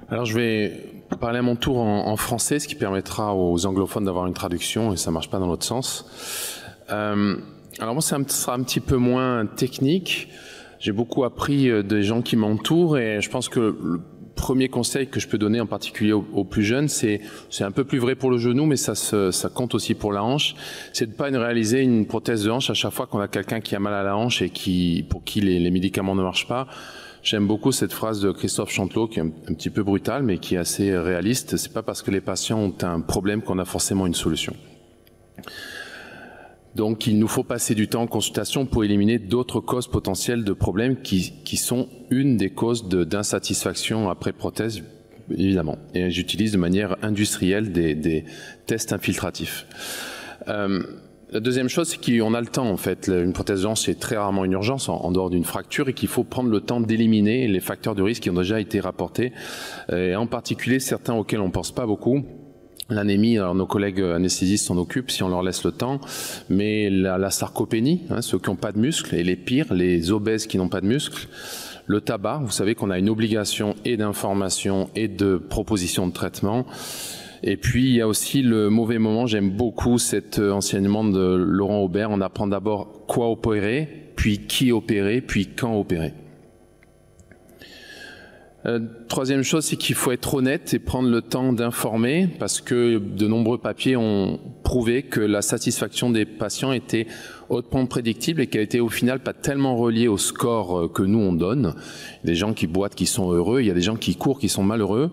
Alors je vais parler à mon tour en français, ce qui permettra aux anglophones d'avoir une traduction et ça marche pas dans l'autre sens. Alors moi, ça sera un petit peu moins technique. J'ai beaucoup appris des gens qui m'entourent et je pense que le premier conseil que je peux donner en particulier aux plus jeunes, c'est un peu plus vrai pour le genou, mais ça compte aussi pour la hanche, c'est de pas réaliser une prothèse de hanche à chaque fois qu'on a quelqu'un qui a mal à la hanche et pour qui les médicaments ne marchent pas. J'aime beaucoup cette phrase de Christophe Chantelot qui est un petit peu brutale, mais qui est assez réaliste. C'est pas parce que les patients ont un problème qu'on a forcément une solution. Donc, il nous faut passer du temps en consultation pour éliminer d'autres causes potentielles de problèmes qui sont une des causes d'insatisfaction après prothèse, évidemment. Et j'utilise de manière industrielle des tests infiltratifs. La deuxième chose, c'est qu'on a le temps, en fait. Une prothèse de hanche, c'est très rarement une urgence, en dehors d'une fracture, et qu'il faut prendre le temps d'éliminer les facteurs de risque qui ont déjà été rapportés, et en particulier certains auxquels on ne pense pas beaucoup. L'anémie, alors nos collègues anesthésistes s'en occupent si on leur laisse le temps, mais la sarcopénie, ceux qui n'ont pas de muscles, et les pires, les obèses qui n'ont pas de muscles. Le tabac, vous savez qu'on a une obligation et d'information et de proposition de traitement. Et puis, il y a aussi le mauvais moment. J'aime beaucoup cet enseignement de Laurent Aubert. On apprend d'abord quoi opérer, puis qui opérer, puis quand opérer. Troisième chose, c'est qu'il faut être honnête et prendre le temps d'informer parce que de nombreux papiers ont prouvé que la satisfaction des patients était hautement prédictible et qu'elle était au final pas tellement reliée au score que nous on donne. Il y a des gens qui boitent qui sont heureux, il y a des gens qui courent qui sont malheureux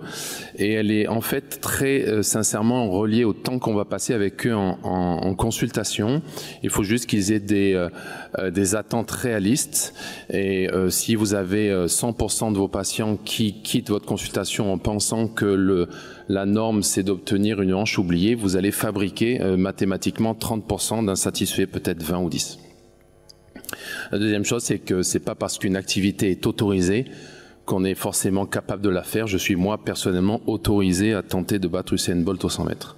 et elle est en fait très sincèrement reliée au temps qu'on va passer avec eux en consultation. Il faut juste qu'ils aient des attentes réalistes et si vous avez 100% de vos patients qui quittent votre consultation en pensant que la norme, c'est d'obtenir une hanche oubliée, vous allez fabriquer mathématiquement 30% d'insatisfaits, peut-être 20 ou 10. La deuxième chose, c'est que c'est pas parce qu'une activité est autorisée qu'on est forcément capable de la faire. Je suis moi personnellement autorisé à tenter de battre Usain Bolt aux 100 mètres.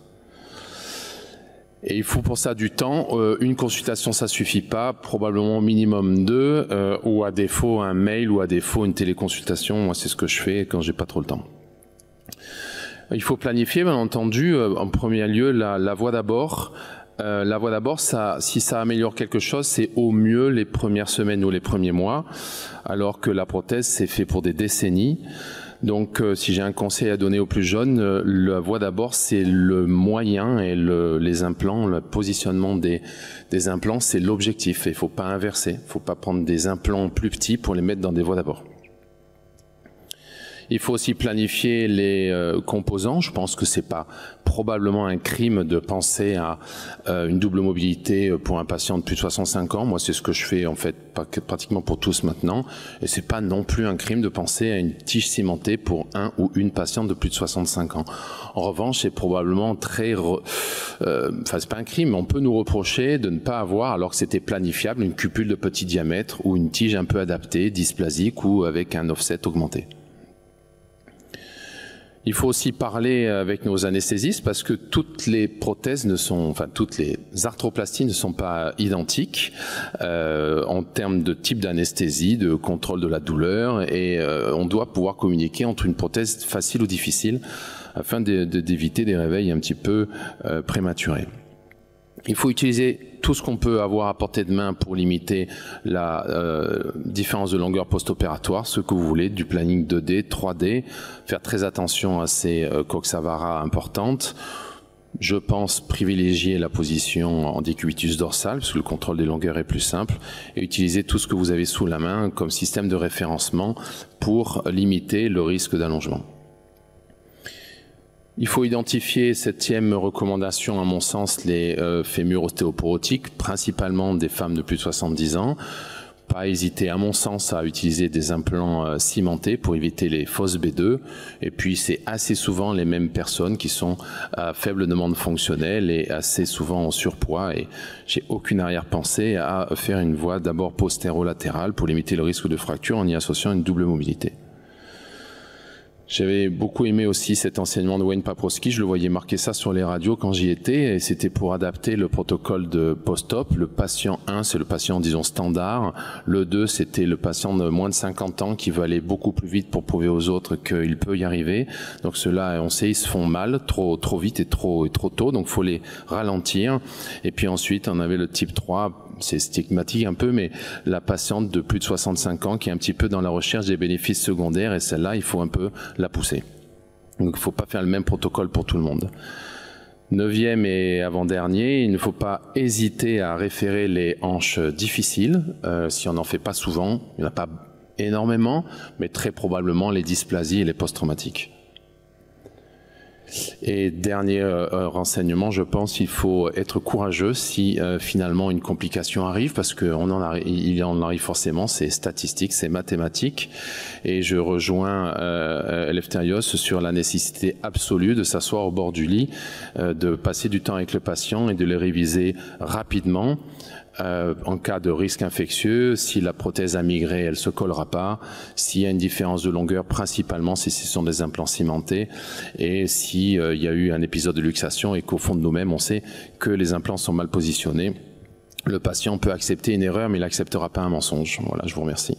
Et il faut pour ça du temps. Une consultation, ça suffit pas. Probablement minimum 2, ou à défaut un mail, ou à défaut une téléconsultation. Moi, c'est ce que je fais quand j'ai pas trop le temps. Il faut planifier, bien entendu, en premier lieu, la voie d'abord. La voie d'abord, si ça améliore quelque chose, c'est au mieux les premières semaines ou les premiers mois, alors que la prothèse, c'est fait pour des décennies. Donc, si j'ai un conseil à donner aux plus jeunes, la voie d'abord, c'est le moyen et les implants, le positionnement des implants, c'est l'objectif. Il ne faut pas inverser. Il ne faut pas prendre des implants plus petits pour les mettre dans des voies d'abord. Il faut aussi planifier les composants. Je pense que c'est pas probablement un crime de penser à une double mobilité pour un patient de plus de 65 ans. Moi, c'est ce que je fais en fait pratiquement pour tous maintenant. Et c'est pas non plus un crime de penser à une tige cimentée pour un ou une patiente de plus de 65 ans. En revanche, c'est probablement c'est pas un crime, mais on peut nous reprocher de ne pas avoir, alors que c'était planifiable, une cupule de petit diamètre ou une tige un peu adaptée, dysplasique ou avec un offset augmenté. Il faut aussi parler avec nos anesthésistes parce que toutes les prothèses toutes les arthroplasties ne sont pas identiques en termes de type d'anesthésie, de contrôle de la douleur et on doit pouvoir communiquer entre une prothèse facile ou difficile afin d'éviter des réveils un petit peu prématurés. Il faut utiliser tout ce qu'on peut avoir à portée de main pour limiter la différence de longueur post-opératoire, ce que vous voulez, du planning 2D, 3D, faire très attention à ces coxavaras importantes. Je pense privilégier la position en décubitus dorsal, parce que le contrôle des longueurs est plus simple, et utiliser tout ce que vous avez sous la main comme système de référencement pour limiter le risque d'allongement. Il faut identifier, septième recommandation à mon sens, les fémurs ostéoporotiques, principalement des femmes de plus de 70 ans. Pas hésiter à mon sens à utiliser des implants cimentés pour éviter les fausses B2. Et puis c'est assez souvent les mêmes personnes qui sont à faible demande fonctionnelle et assez souvent en surpoids. Et j'ai aucune arrière-pensée à faire une voie d'abord postéro-latérale pour limiter le risque de fracture en y associant une double mobilité. J'avais beaucoup aimé aussi cet enseignement de Wayne Paprosky. Je le voyais marquer ça sur les radios quand j'y étais, et c'était pour adapter le protocole de post-op. Le patient 1, c'est le patient, disons, standard. Le 2, c'était le patient de moins de 50 ans qui veut aller beaucoup plus vite pour prouver aux autres qu'il peut y arriver. Donc ceux-là, on sait, ils se font mal, trop vite et trop tôt, donc faut les ralentir. Et puis ensuite, on avait le type 3, c'est stigmatique un peu, mais la patiente de plus de 65 ans qui est un petit peu dans la recherche des bénéfices secondaires, et celle-là, il faut un peu la pousser. Donc il ne faut pas faire le même protocole pour tout le monde. 9e et avant-dernier, il ne faut pas hésiter à référer les hanches difficiles. Si on n'en fait pas souvent, il n'y en a pas énormément, mais très probablement les dysplasies et les post-traumatiques. Et dernier renseignement, je pense qu'il faut être courageux si finalement une complication arrive, parce qu'il en arrive forcément, c'est statistique, c'est mathématique. Et je rejoins Elefthérios sur la nécessité absolue de s'asseoir au bord du lit, de passer du temps avec le patient et de le réviser rapidement. En cas de risque infectieux, si la prothèse a migré, elle se collera pas. S'il y a une différence de longueur, principalement si ce sont des implants cimentés, et si il y a eu un épisode de luxation et qu'au fond de nous-mêmes, on sait que les implants sont mal positionnés, le patient peut accepter une erreur, mais il n'acceptera pas un mensonge. Voilà, je vous remercie.